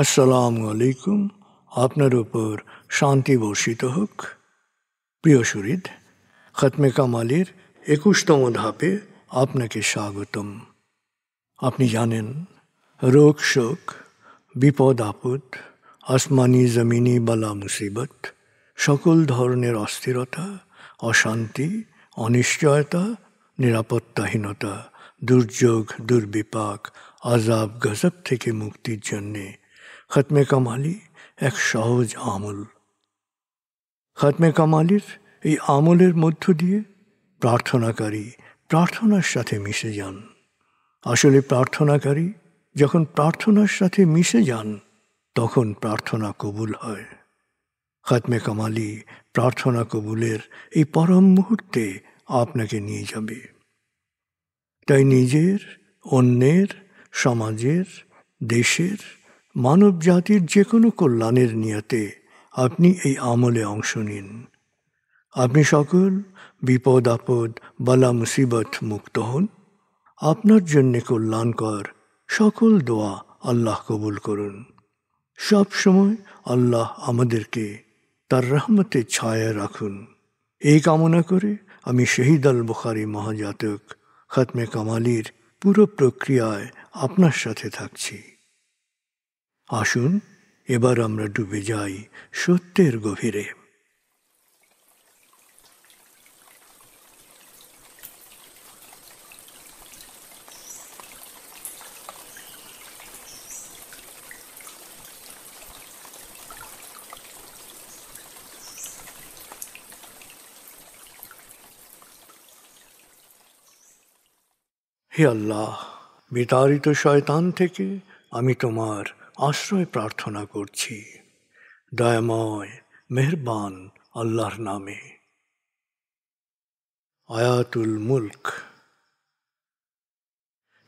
আসসালামু আলাইকুম। আপনার উপর শান্তি বর্ষিত হোক। প্রিয় সুহৃদ, খতমে কামালের 21তম ধাপে আপনাকে স্বাগতম। আপনি জানেন, রোগ শোক, বিপদ আপদ, আসমানি জমিনি বালা মুসিবত, সকল ধরনের অস্থিরতা, অশান্তি, অনিশ্চয়তা, নিরাপত্তাহীনতা, দুর্যোগ, দুর্বিপাক, আজাব গজব থেকে মুক্তির জন্যে খতমে কামালি এক সহজ আমল। খতমে কামালির এই আমলের মধ্য দিয়ে প্রার্থনাকারী প্রার্থনার সাথে মিশে যান। আসলে প্রার্থনাকারী যখন প্রার্থনার সাথে মিশে যান, তখন প্রার্থনা কবুল হয়। খতমে কামালি প্রার্থনা কবুলের এই পরম মুহূর্তে আপনাকে নিয়ে যাবে। তাই নিজের, অন্যের, সমাজের, দেশের, মানব জাতির যে কোনো কল্যাণের নিয়তে আপনি এই আমলে অংশ নিন। আপনি সকল বিপদ আপদ, বালা মুসিবত মুক্ত হন। আপনার জন্যে কল্যাণকর সকল দোয়া আল্লাহ কবুল করুন। সব সময় আল্লাহ আমাদেরকে তার রহমতের ছায়ায় রাখুন। এই কামনা করে আমি শহীদ আল বুখারী মহাজাতক খতমে কামালির পুরো প্রক্রিয়ায় আপনার সাথে থাকছি। আসুন এবার আমরা ডুবে যাই সত্যের গভীরে। হে আল্লাহ, বিতাড়িত শয়তান থেকে আমি তোমার আশ্রয় প্রার্থনা করছি। দয়াময় মেহেরবান আল্লাহর নামে। আয়াতুল মুলক।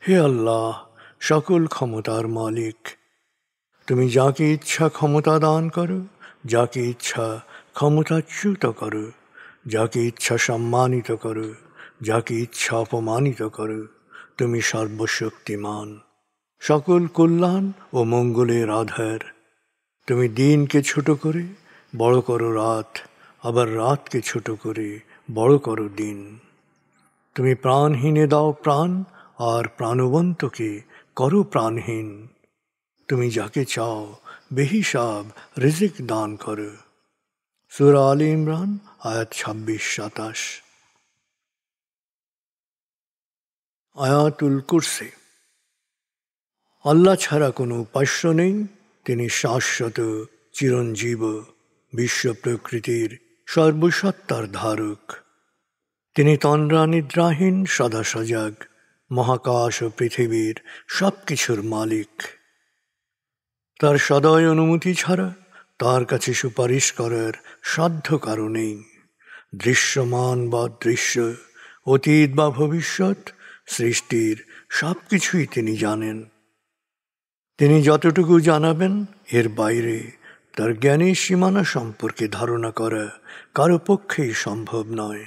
হে আল্লাহ, সকল ক্ষমতার মালিক, তুমি যাকে ইচ্ছা ক্ষমতা দান করো, যাকে ইচ্ছা ক্ষমতাচ্যুত করো, যাকে ইচ্ছা সম্মানিত করো, যাকে ইচ্ছা অপমানিত করো। তুমি সর্বশক্তিমান, সকল কল্যাণ ও মঙ্গলের আধার। তুমি দিনকে ছোট করে বড় করো রাত, আবার রাতকে ছোট করে বড় করো দিন। তুমি প্রাণহীনে দাও প্রাণ, আর প্রাণবন্তকে করো প্রাণহীন। তুমি যাকে চাও বেহিসাব রিজিক দান করো। সূরা আলে ইমরান আয়াত 26-27। আয়াতুল কুরসি। আল্লাহ ছাড়া কোনো উপাস্য নেই। তিনি শাশ্বত, চিরঞ্জীব, বিশ্ব প্রকৃতির সর্বসত্তার ধারক। তিনি তন্দ্রা নিদ্রাহীন, সদা সজাগ, মহাকাশ ও পৃথিবীর সব কিছুর মালিক। তার সদয় অনুমতি ছাড়া তার কাছে সুপারিশ করার সাধ্য কারো নেই। দৃশ্যমান বা দৃশ্য, অতীত বা ভবিষ্যৎ, সৃষ্টির সব কিছুই তিনি জানেন। তিনি যতটুকু জানাবেন, এর বাইরে তার জ্ঞানের সীমানা সম্পর্কে ধারণা করা কারো পক্ষেই সম্ভব নয়।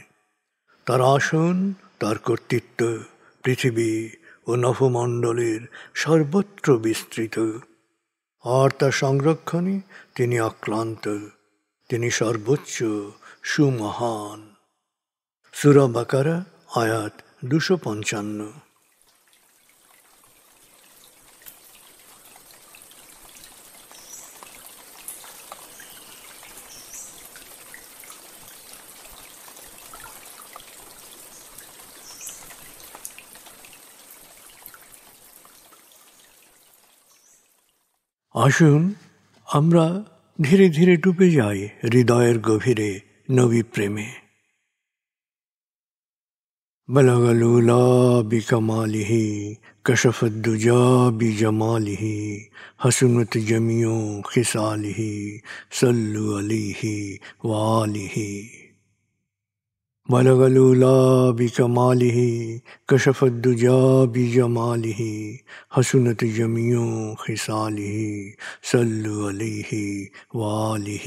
তার আসন, তার কর্তৃত্ব পৃথিবী ও নভমণ্ডলের সর্বত্র বিস্তৃত, আর তার সংরক্ষণে তিনি অক্লান্ত। তিনি সর্বোচ্চ, সুমহান। সূরা বাকারা আয়াত 255। আসুন আমরা ধীরে ধীরে ডুবে যাই হৃদয়ের গভীরে নবী প্রেমে। বলগল উলা বিকমালিহি, কশফত দুজা বিজমালিহি, হসনত জমিও খিসালিহি, সল্লু আলিহি ওয়ালিহি। بلغ العلا بكماله كشف الدجى بجماله حسنت جميع خصاله صلوا عليه وآله।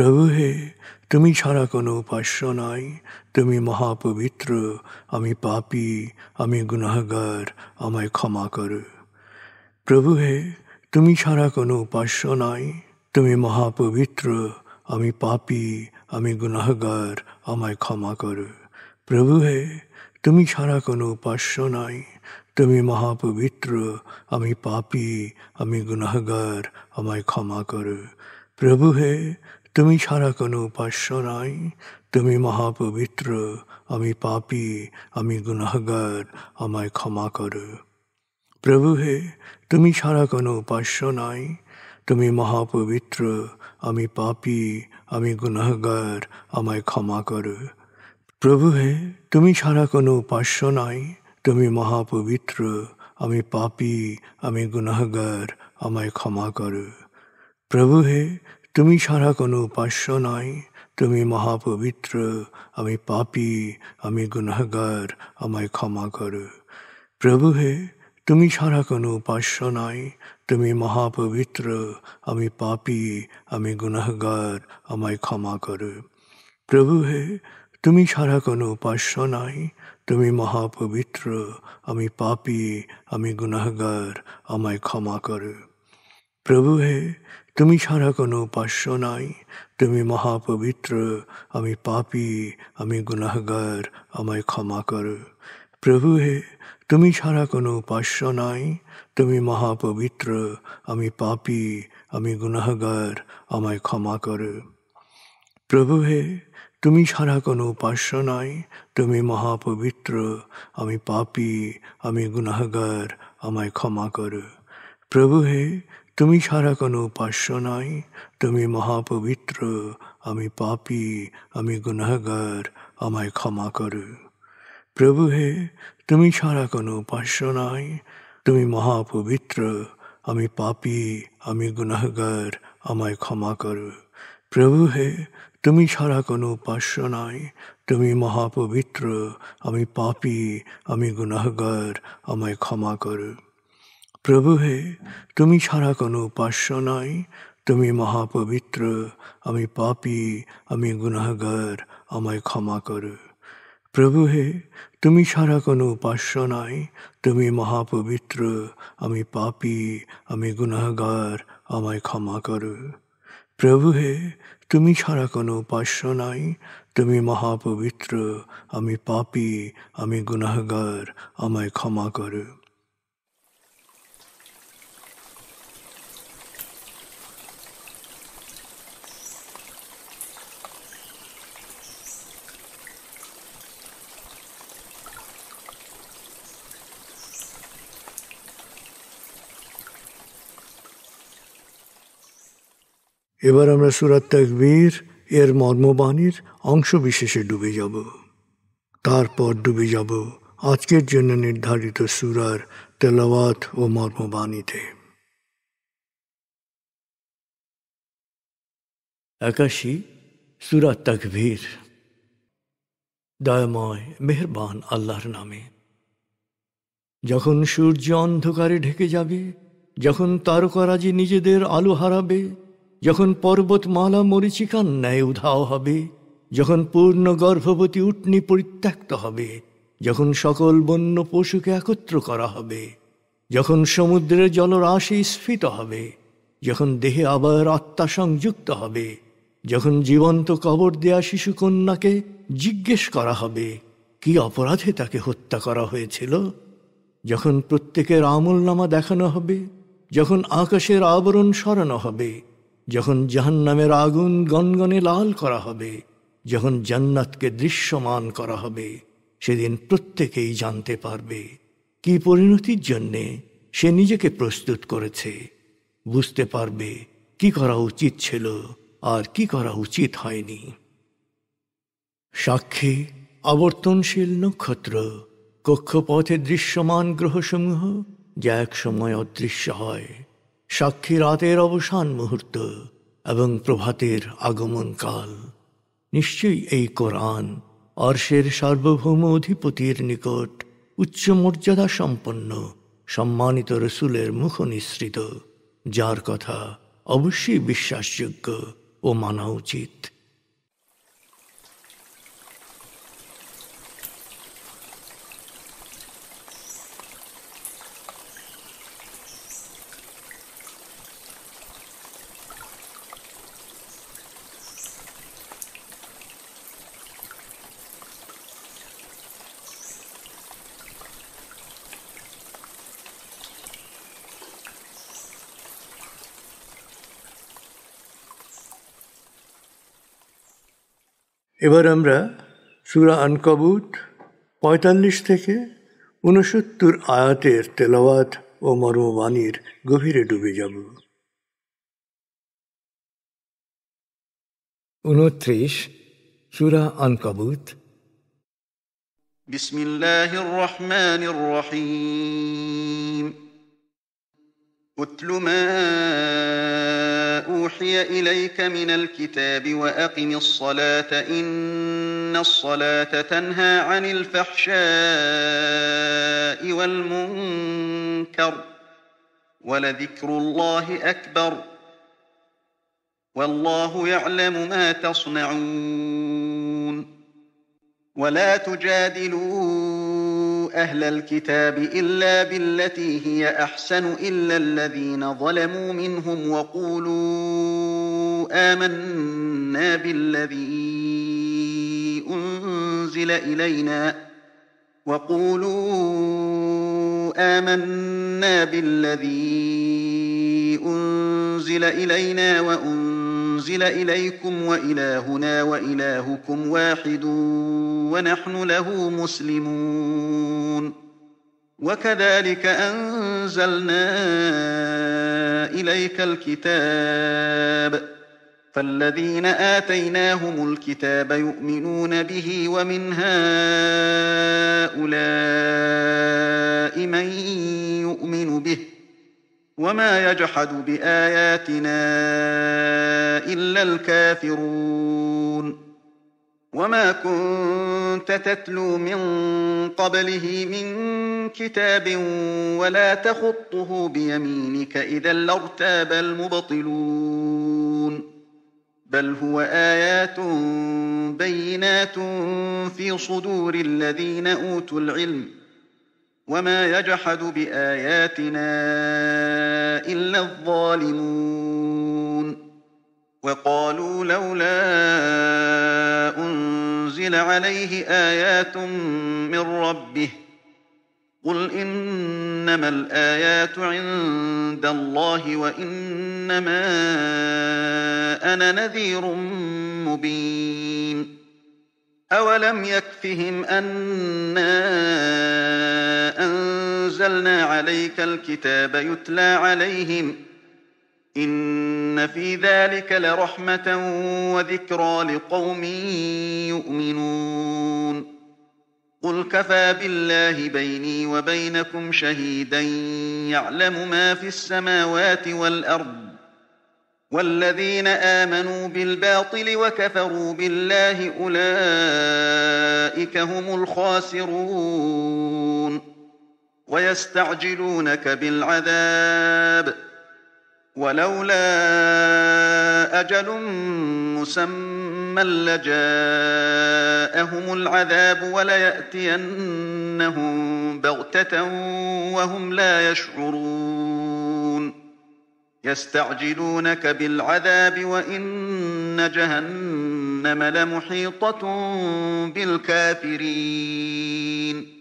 প্রভু হে, তুমি ছাড়া কোনো উপাস্য নাই, তুমি মহাপবিত্র, আমি পাপী, আমি গুনাহগার, আমায় ক্ষমা করো। প্রভু হে, তুমি ছাড়া কোনো উপাস্য নাই, তুমি মহাপবিত্র, আমি পাপী, আমি গুনাহগার, আমায় ক্ষমা করো। প্রভু হে, তুমি ছাড়া কোনো উপাস্য নাই, তুমি মহাপবিত্র, আমি পাপী, আমি গুনাহগার, আমায় ক্ষমা করো। প্রভু হে, তুমি ছাড়া কোনো উপাস্য নাই, তুমি মহাপবিত্র, আমি পাপী, আমি গুনাহগার, আমায় ক্ষমা করো। প্রভু হে, তুমি ছাড়া কোনো উপাস্য নাই, তুমি মহাপবিত্র, আমি পাপী, আমি গুনাহগার, আমায় ক্ষমা করো। প্রভু হে, তুমি ছাড়া কোনো উপাস্য নাই, তুমি মহাপবিত্র, আমি পাপী, আমি গুনাহগার, আমায় ক্ষমা করো। প্রভু হে, তুমি ছাড়া কোনো উপাস্য নাই, তুমি মহাপবিত্র, আমি পাপী, আমি গুনাহগার, আমায় ক্ষমা করো। প্রভু হে, তুমি ছাড়া কোনো উপাস্য নাই, তুমি মহাপবিত্র, আমি পাপী, আমি গুনাহগার, আমায় ক্ষমা করো। প্রভু হে, তুমি ছাড়া কোনো উপাস্য নাই, তুমি মহাপবিত্র, আমি পাপী, আমি গুনাহগার, আমায় ক্ষমা করো। প্রভু হে, তুমি ছাড়া কোনো উপাস্য নাই, তুমি মহাপবিত্র, আমি পাপী, আমি গুনাহগার, আমায় ক্ষমা করো। প্রভু হে, তুমি ছাড়া কোনো উপাস্য নাই, তুমি মহাপবিত্র, আমি পাপী, আমি গুনাহগার, আমায় ক্ষমা করো। প্রভু হে, তুমি ছাড়া কোনো উপাস্য নাই, তুমি মহাপবিত্র, আমি পাপী, আমি গুনাহগার, আমায় ক্ষমা করো। প্রভু হে, তুমি ছাড়া কোনো উপাস্য নাই, তুমি মহাপবিত্র, আমি পাপী, আমি গুনাহগার, আমায় ক্ষমা করো। প্রভু হে, তুমি ছাড়া কোনো উপাস্য নাই, তুমি মহাপবিত্র, আমি পাপী, আমি গুনাহগার, আমায় ক্ষমা করো। প্রভু হে, তুমি ছাড়া কোনো উপাস্য নাই, তুমি মহাপবিত্র, আমি পাপী, আমি গুনাহগার, আমায় ক্ষমা করো। প্রভু হে, তুমি ছাড়া কোনো উপাস্য নাই, তুমি মহাপবিত্র, আমি পাপী, আমি গুনাহগার, আমায় ক্ষমা করো। প্রভু হে, তুমি ছাড়া কোনো উপাস্য নাই, তুমি মহাপবিত্র, আমি পাপী, আমি গুনাহগার, আমায় ক্ষমা করো। প্রভু হে, তুমি ছাড়া কোনো উপাস্য নাই, তুমি মহাপবিত্র, আমি পাপী, আমি গুনাহগার, আমায় ক্ষমা করো। এবার আমরা সূরা তাকবীর এর মর্মবাণীর অংশ বিশেষে ডুবে যাব। তারপর ডুবে যাব আজকের জন্য নির্ধারিত সূরার তেলাওয়াত ও মর্মবাণীতে। 81 সূরা তাকবীর। দয়াময় মেহেরবান আল্লাহর নামে। যখন সূর্য অন্ধকারে ঢেকে যাবে, যখন তারকারাজি নিজেদের আলো হারাবে, যখন পর্বতমালা মরীচিকার ন্যায় উধাও হবে, যখন পূর্ণ গর্ভবতী উটনী পরিত্যক্ত হবে, যখন সকল বন্য পশুকে একত্র করা হবে, যখন সমুদ্রের জলরাশি স্ফীত হবে, যখন দেহে আবার আত্মা সংযুক্ত হবে, যখন জীবন্ত কবর দেয়া শিশুকন্যাকে জিজ্ঞেস করা হবে কি অপরাধে তাকে হত্যা করা হয়েছিল, যখন প্রত্যেকের আমলনামা দেখানো হবে, যখন আকাশের আবরণ সরানো হবে, যখন জাহান্নামের আগুন গনগনে লাল করা হবে, যখন জান্নাতকে দৃশ্যমান করা হবে, সেদিন প্রত্যেকেই জানতে পারবে কি পরিণতির জন্যে সে নিজেকে প্রস্তুত করেছে, বুঝতে পারবে কি করা উচিত ছিল আর কি করা উচিত হয়নি। সাক্ষী আবর্তনশীল নক্ষত্র, কক্ষপথে দৃশ্যমান গ্রহসমূহ যা এক সময় অদৃশ্য হয়, সাক্ষী রাতের অবসান মুহূর্ত এবং প্রভাতের আগমন কাল। নিশ্চয়ই এই কোরআন আরশের সার্বভৌম অধিপতির নিকট উচ্চ মর্যাদা সম্পন্ন সম্মানিত রসুলের মুখ নিঃসৃত, যার কথা অবশ্যই বিশ্বাসযোগ্য ও মানা উচিত। এবার আমরা সূরা আনকাবুত ৪৫ থেকে ৬৯ আয়াতের তেলাওয়াত ও মর্মবাণীর গভীরে ডুবে যাব। ২৯ সূরা আনকাবুত। বিসমিল্লাহির রহমানির রহিম। اتل ما أوحي إليك من الكتاب وأقم الصلاة إن الصلاة تنهى عن الفحشاء والمنكر ولذكر الله أكبر والله يعلم ما تصنعون. ولا تجادلوا أهل الكتاب إلا بالتي هي أحسن إلا الذين ظلموا منهم وقولوا آمنا بالذي أنزل إلينا وأنزل إليكم وإلهنا وإلهكم واحد ونحن له مسلمون. وكذلك أنزلنا إليك الكتاب فالذين آتيناهم الكتاب يؤمنون به ومن هؤلاء من يؤمن به وما يجحد بآياتنا إلا الكافرون. وما كنت تتلو من قبله من كتاب ولا تخطه بيمينك إذا لارتاب المبطلون. بل هو آيات بينات في صدور الذين أوتوا العلم وما يجحد بآياتنا إلا الظالمون. وقالوا لولا أنزل عليه آيات من ربه قل إنما الآيات عند الله وإنما أنا نذير مبين. أولم يكفهم أنا أنزلنا عليك الكتاب يتلى عليهم إن في ذلك لرحمة وذكرى لقوم يؤمنون. قل كفى بالله بيني وبينكم شهيدا يعلم ما في السماوات والأرض والذين آمنوا بالباطل وكفروا بالله أولئك هم الخاسرون. ويستعجلونك بالعذاب ولولا أجل مسمى لجاءهم العذاب وليأتينهم بغتة وهم لا يشعرون. يستعجلونك بالعذاب وإن جهنم لمحيطة بالكافرين.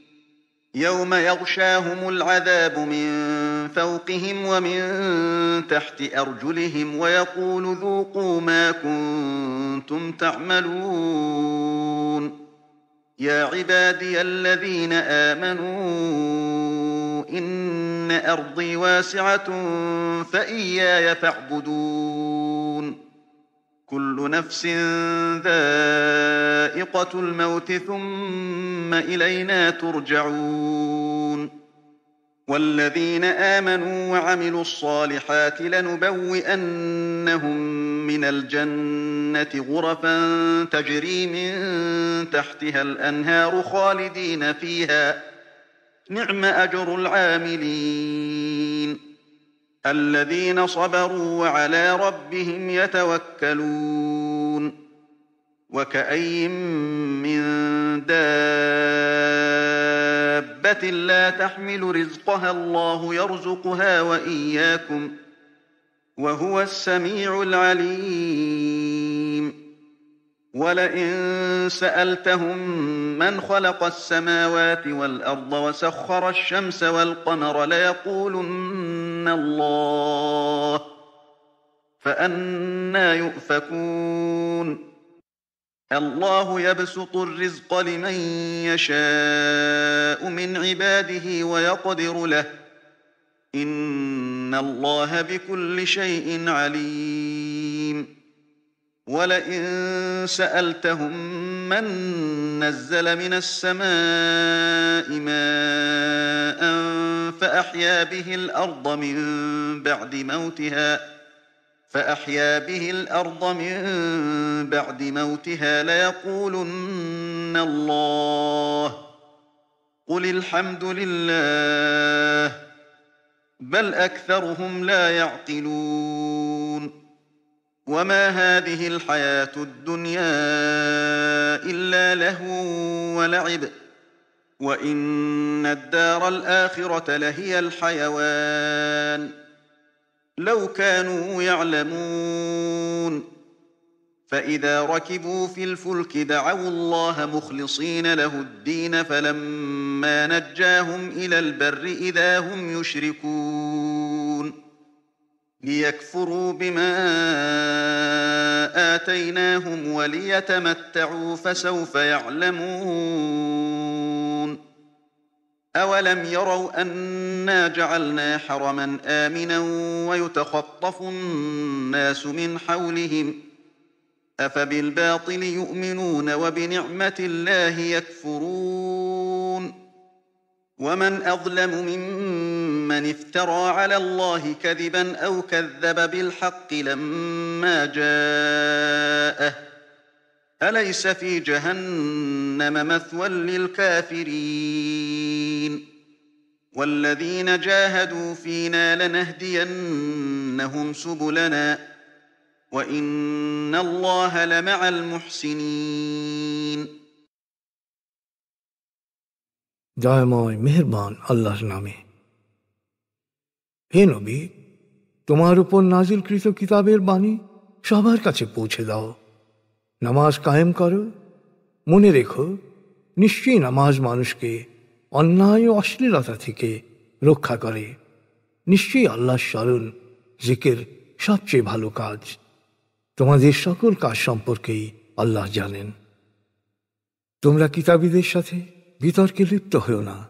يوم يغشاهم العذاب من فوقهم ومن تحت أرجلهم ويقول ذوقوا ما كنتم تعملون. يا عبادي الذين آمنوا إن أرضي واسعة فإياي فاعبدون. كل نفس ذائقة الموت ثم إلينا ترجعون. والذين آمنوا وعملوا الصالحات لنبوئنهم من الجنة غرفا تجري من تحتها الأنهار خالدين فيها نعم أجر العاملين. الذين صبروا وعلى ربهم يتوكلون وكأين من دابة لا تحمل رزقها الله يرزقها وإياكم وهو السميع العليم ولئن سألتهم من خلق السماوات والأرض وسخر الشمس والقمر ليقولن الله فأنى يؤفكون الله يبسط الرزق لمن يشاء من عباده ويقدر له إن الله بكل شيء عليم ولئن سألتهم من نزل من السماء ماء فأحيا به الأرض من بعد موتها ليقولن الله قل الحمد لله بل أكثرهم لا يعقلون وما هذه الحياة الدنيا إلا لهو ولعب وإن الدار الآخرة لهي الحيوان لو كانوا يعلمون فإذا ركبوا في الفلك دعوا الله مخلصين له الدين فلما نجاهم إلى البر إذا هم يشركون ليكفروا بما آتيناهم وليتمتعوا فسوف يعلمون أولم يروا أنا جعلنا حرما آمنا ويتخطف الناس من حولهم أفبالباطل يؤمنون وبنعمة الله يكفرون ومن أظلم ممن افترى على الله كذبا أو كذب بالحق لما جاءه أليس في جهنم مثوى للكافرين والذين جاهدوا فينا لنهدينهم سبلنا وإن الله لمع المحسنين দয়াময় মেহেরবান আল্লাহর নামে। হে নবী, তোমার উপর নাজিলকৃত কিতাবের বাণী সবার কাছে পৌঁছে দাও। নামাজ কায়েম করো। মনে রেখো, নিশ্চয়ই নামাজ মানুষকে অন্যায় ও অশ্লীলতা থেকে রক্ষা করে। নিশ্চয়ই আল্লাহর স্মরণ জিকির সবচেয়ে ভালো কাজ। তোমাদের সকল কাজ সম্পর্কেই আল্লাহ জানেন। তোমরা কিতাবীদের সাথে বিতর্কে লিপ্ত হও না।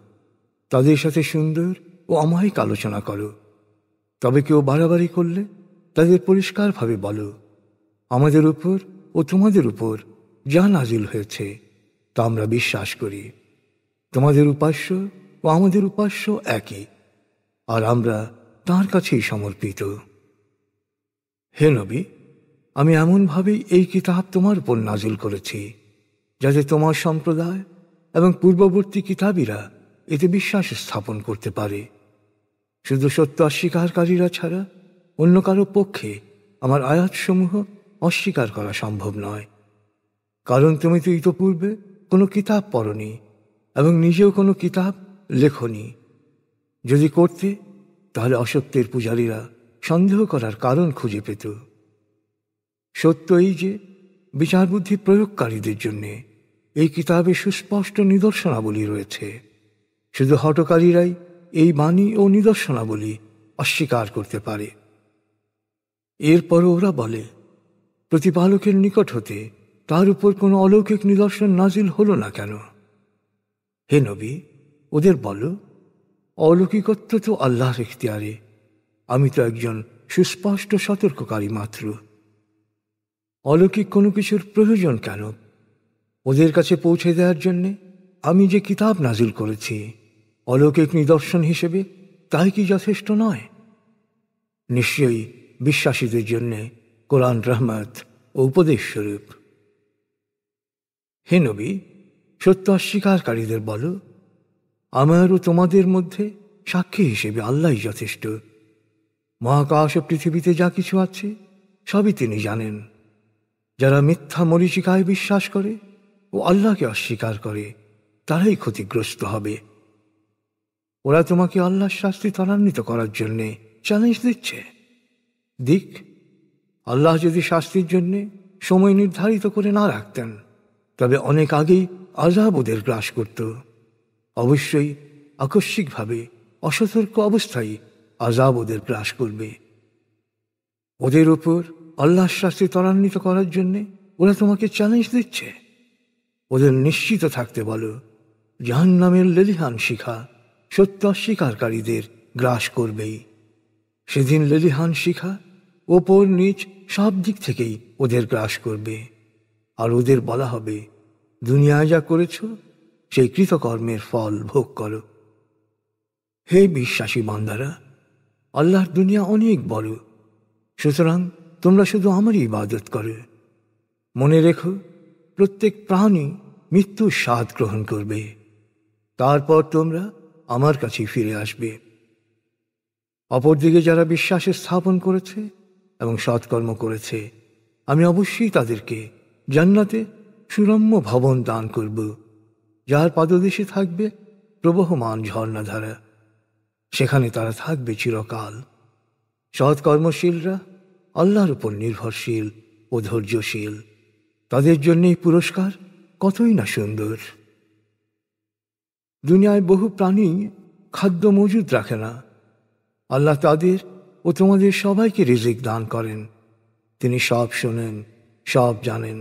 তাদের সাথে সুন্দর ও অমায়িক আলোচনা করো। তবে কেউ বাড়াবাড়ি করলে তাদের পরিষ্কারভাবে বলো, আমাদের উপর ও তোমাদের উপর যা নাজিল হয়েছে তা আমরা বিশ্বাস করি। তোমাদের উপাস্য ও আমাদের উপাস্য একই, আর আমরা তাঁর কাছেই সমর্পিত। হে নবী, আমি এমনভাবেই এই কিতাব তোমার উপর নাজিল করেছি যাতে তোমার সম্প্রদায় এবং পূর্ববর্তী কিতাবীরা এতে বিশ্বাস স্থাপন করতে পারে। শুধু সত্য অস্বীকারীরা ছাড়া অন্য কারো পক্ষে আমার আয়াতসমূহ অস্বীকার করা সম্ভব নয়। কারণ তুমি তো ইতপূর্বে কোনো কিতাব পড়নি এবং নিজেও কোনো কিতাব লেখনি। যদি করতে, তাহলে অসত্যের পূজারীরা সন্দেহ করার কারণ খুঁজে পেত। সত্য এই যে বিচার বুদ্ধি প্রয়োগকারীদের জন্য এই কিতাবে সুস্পষ্ট নিদর্শনাবলী রয়েছে। শুধু হঠকারীরাই এই বাণী ও নিদর্শনাবলী অস্বীকার করতে পারে। এরপরও ওরা বলে, প্রতিপালকের নিকট হতে তার উপর কোনো অলৌকিক নিদর্শন নাজিল হলো না কেন? হে নবী, ওদের বলো, অলৌকিকত্ব তো আল্লাহর ইখতিয়ারে। আমি তো একজন সুস্পষ্ট সতর্ককারী মাত্র। অলৌকিক কোনো কিছুর প্রয়োজন কেন? ওদের কাছে পৌঁছে দেওয়ার জন্যে আমি যে কিতাব নাজিল করেছি অলৌকিক নিদর্শন হিসেবে, তাই কি যথেষ্ট নয়? নিশ্চয়ই বিশ্বাসীদের জন্যে কোরআন রহমত ও উপদেশ স্বরূপ। হে নবী, সত্য অস্বীকারীদের বলো, আমার ও তোমাদের মধ্যে সাক্ষী হিসেবে আল্লাহই যথেষ্ট। মহাকাশ ও পৃথিবীতে যা কিছু আছে সবই তিনি জানেন। যারা মিথ্যা মরীচিকায় বিশ্বাস করে ও আল্লাহকে অস্বীকার করে তারাই ক্ষতিগ্রস্ত হবে। ওরা তোমাকে আল্লাহর শাস্তি ত্বরান্বিত করার জন্যে চ্যালেঞ্জ দিচ্ছে। দিক, আল্লাহ যদি শাস্তির জন্যে সময় নির্ধারিত করে না রাখতেন তবে অনেক আগেই আযাব ওদের গ্রাস করত। অবশ্যই আকস্মিকভাবে অসতর্ক অবস্থায় আযাব ওদের গ্রাস করবে। ওদের উপর আল্লাহর শাস্তি ত্বরান্বিত করার জন্যে ওরা তোমাকে চ্যালেঞ্জ দিচ্ছে। ওদের নিশ্চিত থাকতে বলো, জাহান্নামের লেলিহান শিখা সত্য অস্বীকারীদের গ্রাস করবেই। সেদিন লেলিহান শিখা ওপর নিচ সব দিক থেকেই ওদের গ্রাস করবে। আর ওদের বলা হবে, দুনিয়ায় যা করেছ সেই কৃতকর্মের ফল ভোগ করো। হে বিশ্বাসী বান্দারা, আল্লাহর দুনিয়া অনেক বড়, সুতরাং তোমরা শুধু আমারই ইবাদত করো। মনে রেখো, প্রত্যেক প্রাণী মৃত্যুর স্বাদ গ্রহণ করবে, তারপর তোমরা আমার কাছে ফিরে আসবে। অপরদিকে যারা বিশ্বাসে স্থাপন করেছে এবং সৎকর্ম করেছে, আমি অবশ্যই তাদেরকে জান্নাতে সুরম্য ভবন দান করব, যার পাদদেশে থাকবে প্রবহমান ঝর্ণাধারা। সেখানে তারা থাকবে চিরকাল। সৎকর্মশীলরা আল্লাহর উপর নির্ভরশীল ও ধৈর্যশীল, তাদের জন্যই পুরস্কার কতই না সুন্দর। দুনিয়ায় বহু প্রাণী খাদ্য মজুদ রাখে না। আল্লাহ তাদের ও তোমাদের সবাইকে রিজিক দান করেন। তিনি সব শোনেন, সব জানেন।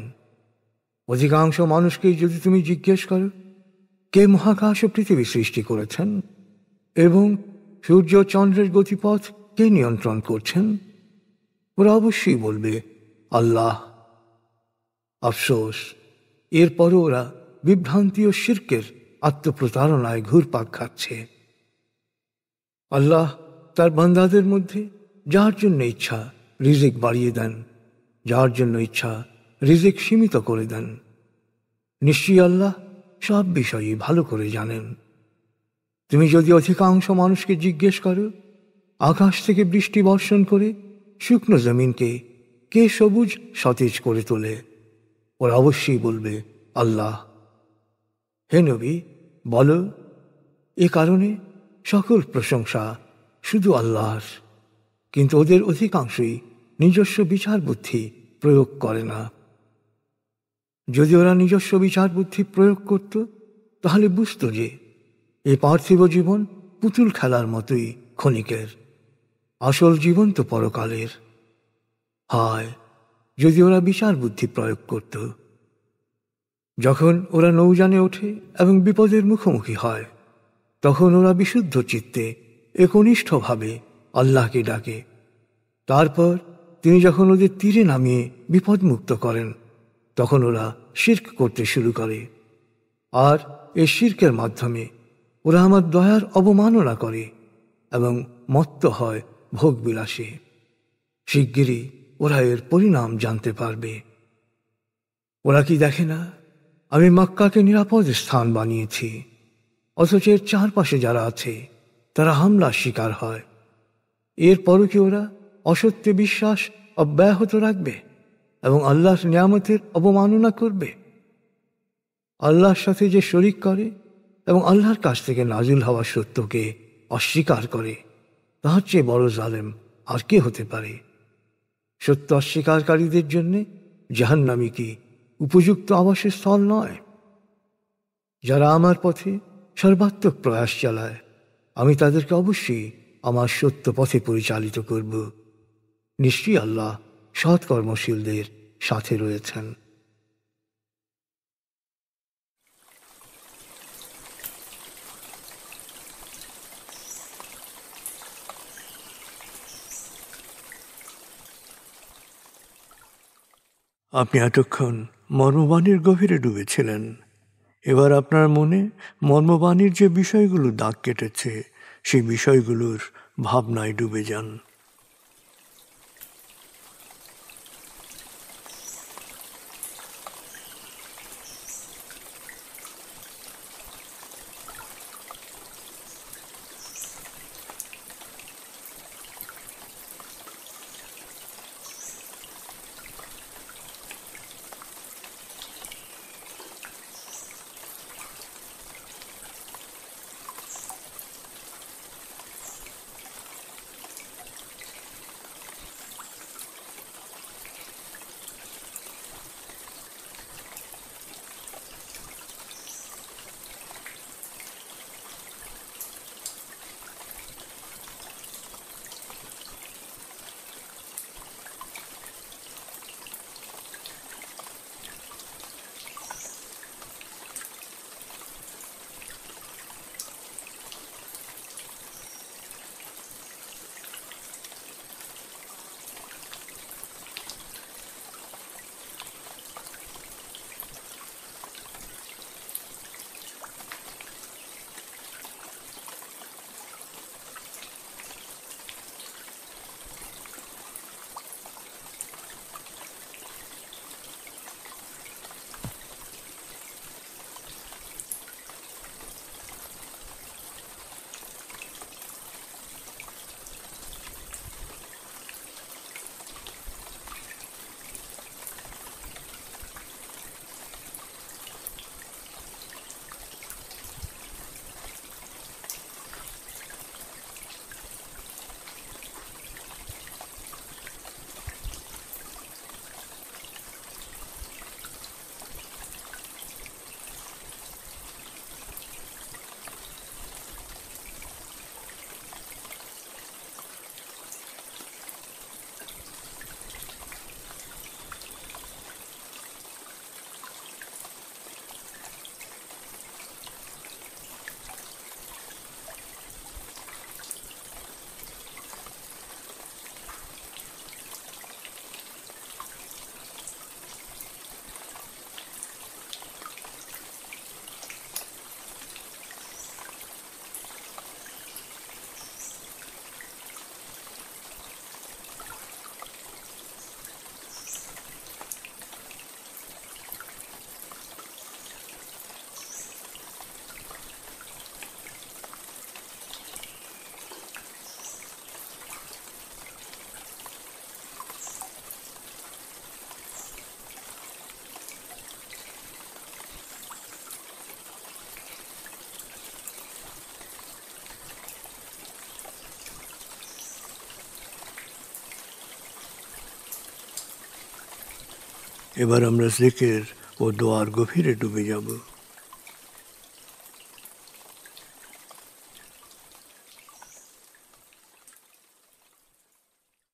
অধিকাংশ মানুষকে যদি তুমি জিজ্ঞেস করো, কে মহাকাশ ও পৃথিবী সৃষ্টি করেছেন এবং সূর্য চন্দ্রের গতিপথ কে নিয়ন্ত্রণ করছেন, ওরা অবশ্যই বলবে আল্লাহ। আফসোস, এরপরও ওরা বিভ্রান্তি ও শিরকের আত্মপ্রতারণায় ঘুরপাক খাচ্ছে। আল্লাহ তার বান্দাদের মধ্যে যার জন্য ইচ্ছা রিজিক বাড়িয়ে দেন, যার জন্য ইচ্ছা রিজিক সীমিত করে দেন। নিশ্চয়ই আল্লাহ সব বিষয়ে ভালো করে জানেন। তুমি যদি অধিকাংশ মানুষকে জিজ্ঞেস করো, আকাশ থেকে বৃষ্টি বর্ষণ করে শুকনো জমিনকে কে সবুজ সতেজ করে তোলে, ওরা অবশ্যই বলবে আল্লাহ। হে নবী, বলো, এ কারণে সকল প্রশংসা শুধু আল্লাহর, কিন্তু ওদের অধিকাংশই নিজস্ব বিচার বুদ্ধি প্রয়োগ করে না। যদি ওরা নিজস্ব বিচার বুদ্ধি প্রয়োগ করত তাহলে বুঝত যে এই পার্থিব জীবন পুতুল খেলার মতোই ক্ষণিকের, আসল জীবন তো পরকালের। হায়, যদি ওরা বিচার বুদ্ধি প্রয়োগ করত! যখন ওরা নৌযানে ওঠে এবং বিপদের মুখোমুখি হয়, তখন ওরা বিশুদ্ধ চিত্তে একনিষ্ঠভাবে আল্লাহকে ডাকে। তারপর তিনি যখন ওদের তীরে নামিয়ে বিপদমুক্ত করেন, তখন ওরা শিরক করতে শুরু করে। আর এই শিরকের মাধ্যমে ওরা আমার দয়ার অবমাননা করে এবং মত্ত হয় ভোগবিলাসে। শিগগিরই ওরা এর পরিণাম জানতে পারবে। ওরা কি দেখে না, আমি মক্কাকে নিরাপদ স্থান বানিয়েছি, অথচ এর চারপাশে যারা আছে তারা হামলার শিকার হয়। এরপরও কি ওরা অসত্যে বিশ্বাস অব্যাহত রাখবে এবং আল্লাহর নিয়ামতের অবমাননা করবে? আল্লাহর সাথে যে শরিক করে এবং আল্লাহর কাছ থেকে নাজিল হওয়া সত্যকে অস্বীকার করে, তার চেয়ে বড় জালেম আর কে হতে পারে? সত্য অস্বীকারীদের জন্য জাহান্নামী কি উপযুক্ত আবাসের স্থল নয়? যারা আমার পথে সর্বাত্মক প্রয়াস চালায়, আমি তাদেরকে অবশ্যই আমার সত্য পথে পরিচালিত করব। নিশ্চয়ই আল্লাহ সৎকর্মশীলদের সাথে রয়েছেন। আপনি এতক্ষণ মর্মবাণীর গভীরে ডুবেছিলেন। এবার আপনার মনে মর্মবাণীর যে বিষয়গুলো দাগ কেটেছে সেই বিষয়গুলোর ভাবনায় ডুবে যান। এবার আমরা জিকির ও দোয়ার গভীরে ডুবে যাব।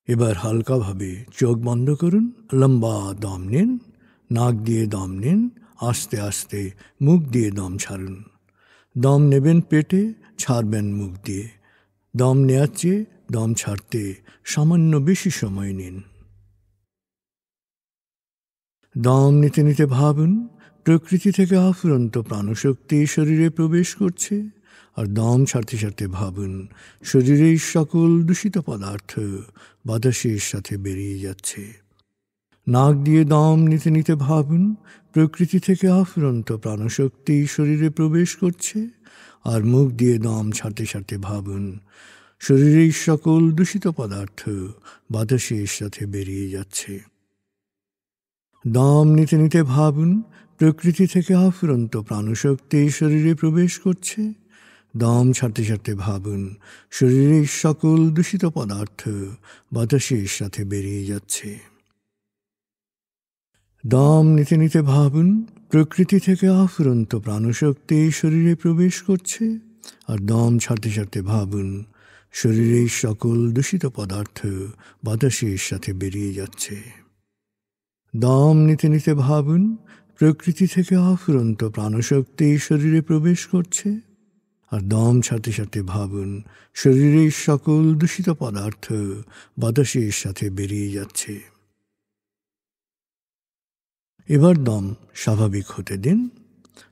এবার হালকাভাবে চোখ বন্ধ করুন, লম্বা দম নিন, নাক দিয়ে দম নিন, আস্তে আস্তে মুখ দিয়ে দম ছাড়ুন। দম নেবেন পেটে, ছাড়বেন মুখ দিয়ে। দম নেওয়ার চেয়ে দম ছাড়তে সামান্য বেশি সময় নিন। দম নিতে নিতে ভাবুন প্রকৃতি থেকে অফুরন্ত প্রাণশক্তি শরীরে প্রবেশ করছে, আর দম ছাড়তে ছাড়তে ভাবুন শরীরের সকল দূষিত পদার্থ বাতাসের সাথে বেরিয়ে যাচ্ছে। নাক দিয়ে দম নিতে নিতে ভাবুন প্রকৃতি থেকে অফুরন্ত প্রাণশক্তি শরীরে প্রবেশ করছে, আর মুখ দিয়ে দম ছাড়তে ছাড়তে ভাবুন শরীরের সকল দূষিত পদার্থ বাতাসের সাথে বেরিয়ে যাচ্ছে। দম নিতে নিতে ভাবুন প্রকৃতি থেকে অফুরন্ত প্রাণশক্তি শরীরে প্রবেশ করছে। দম ছাড়তে ছাড়তে ভাবুন শরীরের সকল দূষিত পদার্থ বাতাসের সাথে বেরিয়ে যাচ্ছে। দম নিতে নিতে ভাবুন প্রকৃতি থেকে অফুরন্ত প্রাণশক্তি শরীরে প্রবেশ করছে, আর দম ছাড়তে ছাড়তে ভাবুন শরীরের সকল দূষিত পদার্থ বাতাসের সাথে বেরিয়ে যাচ্ছে। দম নিতে নিতে ভাবুন প্রকৃতি থেকে অফুরন্ত প্রাণশক্তি শরীরে প্রবেশ করছে, আর দম ছাড়তে ছাড়তে ভাবুন শরীরের সকল দূষিত পদার্থ বাতাসের সাথে বেরিয়ে যাচ্ছে। এবার দম স্বাভাবিক হতে দিন।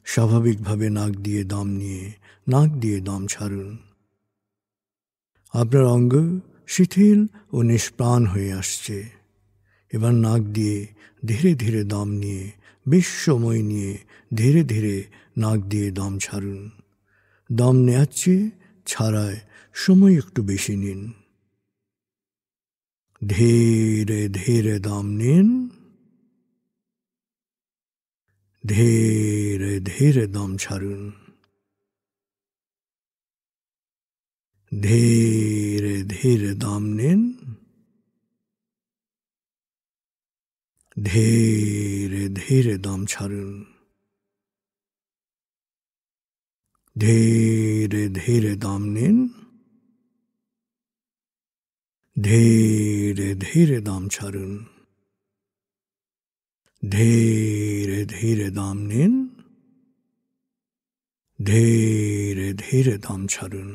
স্বাভাবিকভাবে নাক দিয়ে দম নিয়ে নাক দিয়ে দম ছাড়ুন। আপনার অঙ্গ শিথিল ও নিষ্প্রাণ হয়ে আসছে। এবার নাক দিয়ে ধীরে ধীরে দম নিয়ে বেশ সময় নিয়ে ধীরে ধীরে নাক দিয়ে দম ছাড়ুন। দম নেওয়ার চেয়ে ছাড়ায় সময় একটু বেশি নিন। ধীরে ধীরে দম নিন, ধীরে ধীরে দম ছাড়ুন। ধীরে ধীরে দম নিন, ধীরে ধীরে দম ছাড়ুন। ধীরে ধীরে দম নিন, ধীরে ধীরে দম ছাড়ুন। ধীরে ধীরে দম নিন, ধীরে ধীরে দম ছাড়ুন।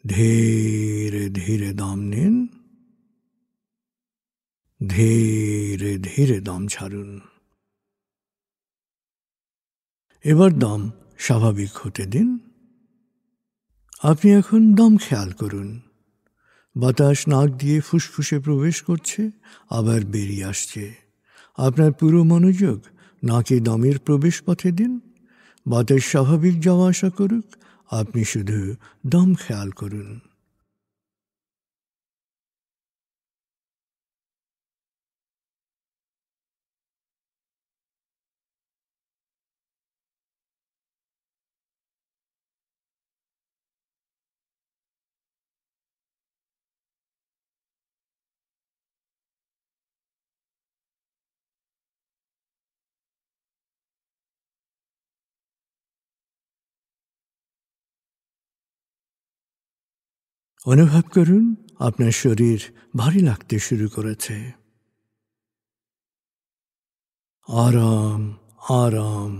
ধীরে ধীরে দম নিন, ধীরে ধীরে দম ছাড়ুন। এবার দম স্বাভাবিক হতে দিন। আপনি এখন দম খেয়াল করুন। বাতাস নাক দিয়ে ফুসফুসে প্রবেশ করছে, আবার বেরিয়ে আসছে। আপনার পুরো মনোযোগ নাকে দমের প্রবেশ পথে দিন। বাতাস স্বাভাবিক যাওয়া আসা করুক, আপনি শুধু দম খেয়াল করুন। অনুভব করুন আপনার শরীর ভারী লাগতে শুরু করেছে। আরাম আরাম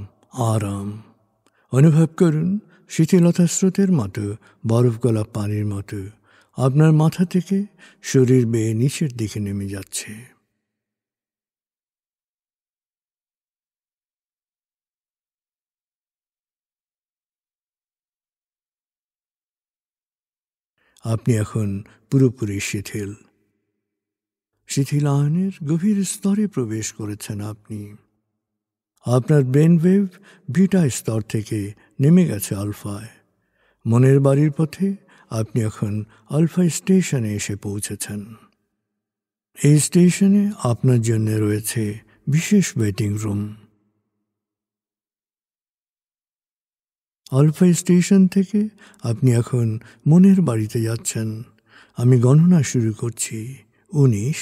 আরাম অনুভব করুন শীতলতা স্রোতের মতো, বরফ গলা পানির মতো আপনার মাথা থেকে শরীর বেয়ে নিচের দিকে নেমে যাচ্ছে। আপনি এখন পুরোপুরি শিথিল। শিথিলায়নের গভীর স্তরে প্রবেশ করেছেন আপনি। আপনার ব্রেন ওয়েভ বিটা স্তর থেকে নেমে গেছে আলফায়। মনের বাড়ির পথে আপনি এখন আলফা স্টেশনে এসে পৌঁছেছেন। এই স্টেশনে আপনার জন্য রয়েছে বিশেষ ওয়েটিং রুম। আলফা স্টেশন থেকে আপনি এখন মনের বাড়িতে যাচ্ছেন। আমি গণনা শুরু করছি। 19,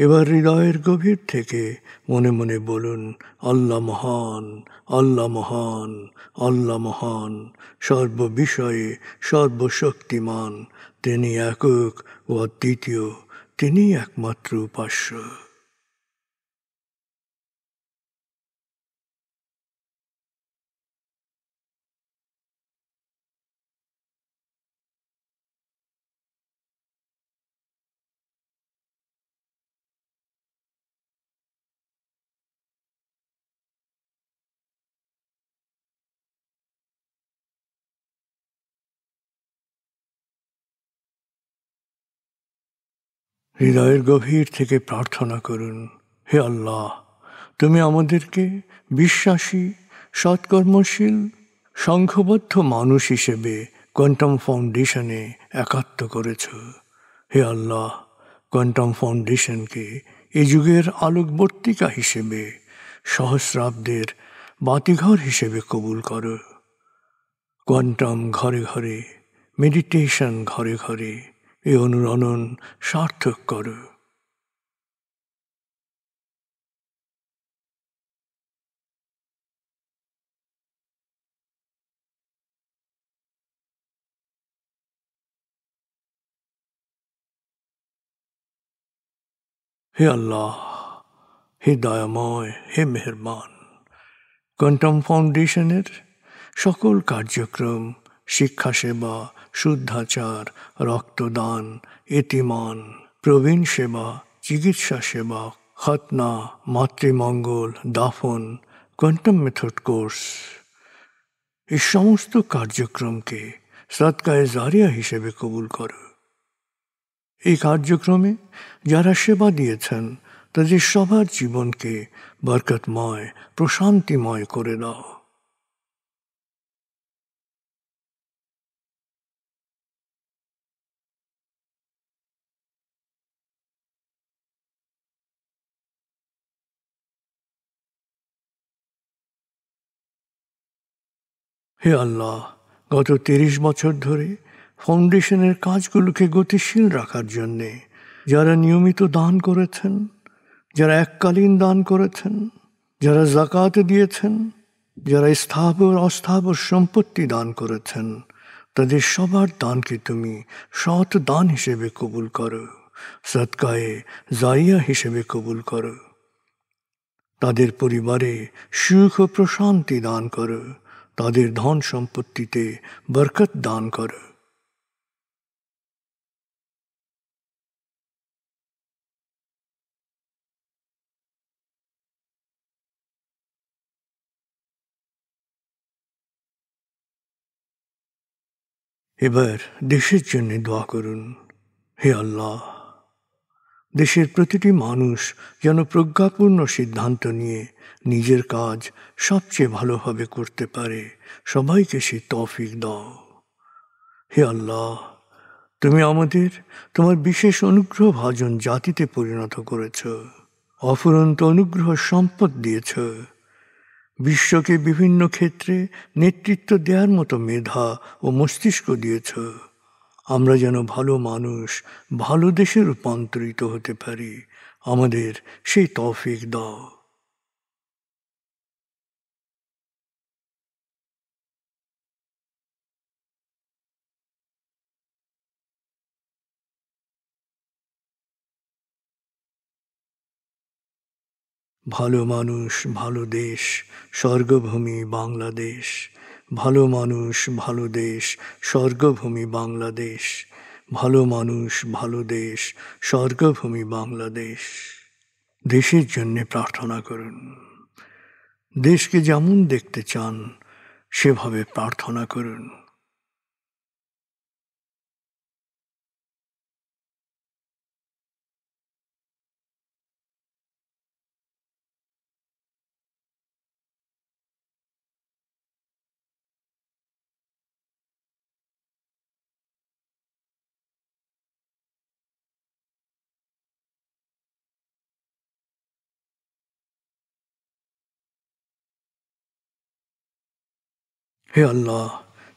এবার হৃদয়ের গভীর থেকে মনে মনে বলুন, আল্লাহ মহান, আল্লাহ মহান, আল্লাহ মহান, সর্ববিষয়ে সর্বশক্তিমান। তিনি একক ও অদ্বিতীয়, তিনি একমাত্র উপাস্য। হৃদয়ের গভীর থেকে প্রার্থনা করুন, হে আল্লাহ, তুমি আমাদেরকে বিশ্বাসী, সৎকর্মশীল, সংঘবদ্ধ মানুষ হিসেবে কোয়ান্টাম ফাউন্ডেশনে একাত্ম করেছ। হে আল্লাহ, কোয়ান্টাম ফাউন্ডেশনকে এ যুগের আলোকবর্তিকা হিসেবে, সহস্রাব্দের বাতিঘর হিসেবে কবুল করো। কোয়ান্টাম ঘরে ঘরে, মেডিটেশন ঘরে ঘরে এ অনুরণন সার্থক করো। হে আল্লাহ, হে দয়াময়, হে মেহেরবান, কোয়ান্টাম ফাউন্ডেশনের সকল কার্যক্রম, শিক্ষা সেবা, শুদ্ধাচার, রক্তদান, এতিমান, প্রবীণ সেবা, চিকিৎসা সেবা, খতনা, মাতৃমঙ্গল, দাফন, কোয়ান্টাম মেথড কোর্স, এই সমস্ত কার্যক্রমকে সদকায়ে জারিয়া হিসেবে কবুল করো। এই কার্যক্রমে যারা সেবা দিয়েছেন তাদের সবার জীবনকে বরকতময়, প্রশান্তিময় করে দাও। হে আল্লাহ, গত ৩০ বছর ধরে ফাউন্ডেশনের কাজগুলোকে গতিশীল রাখার জন্যে যারা নিয়মিত দান করেছেন, যারা এককালীন দান করেছেন, যারা জাকাত দিয়েছেন, যারা স্থাবর অস্থাবর সম্পত্তি দান করেছেন, তাদের সবার দানকে তুমি সৎ দান হিসেবে কবুল করো, সদকায়ে জারিয়া হিসেবে কবুল করো। তাদের পরিবারে সুখ ও প্রশান্তি দান করো, তাদের ধন সম্পত্তিতে বরকত দান করো। এবার দেশের জন্য দোয়া করুন। হে আল্লাহ, দেশের প্রতিটি মানুষ যেন প্রজ্ঞাপূর্ণ সিদ্ধান্ত নিয়ে নিজের কাজ সবচেয়ে ভালোভাবে করতে পারে, সবাইকে সে তৌফিক দাও। হে আল্লাহ, তুমি আমাদের তোমার বিশেষ অনুগ্রহ ভাজন জাতিতে পরিণত করেছ, অফুরন্ত অনুগ্রহ সম্পদ দিয়েছ, বিশ্বকে বিভিন্ন ক্ষেত্রে নেতৃত্ব দেওয়ার মতো মেধা ও মস্তিষ্ক দিয়েছ। আমরা যেন ভালো মানুষ, ভালো দেশে রূপান্তরিত হতে পারি, আমাদের সেই তৌফিক দাও। ভালো মানুষ, ভালো দেশ, স্বর্গভূমি বাংলাদেশ। ভালো মানুষ, ভালো দেশ, স্বর্গভূমি বাংলাদেশ। ভালো মানুষ, ভালো দেশ, স্বর্গভূমি বাংলাদেশ। দেশের জন্যে প্রার্থনা করুন। দেশকে যেমন দেখতে চান সেভাবে প্রার্থনা করুন। হে আল্লাহ,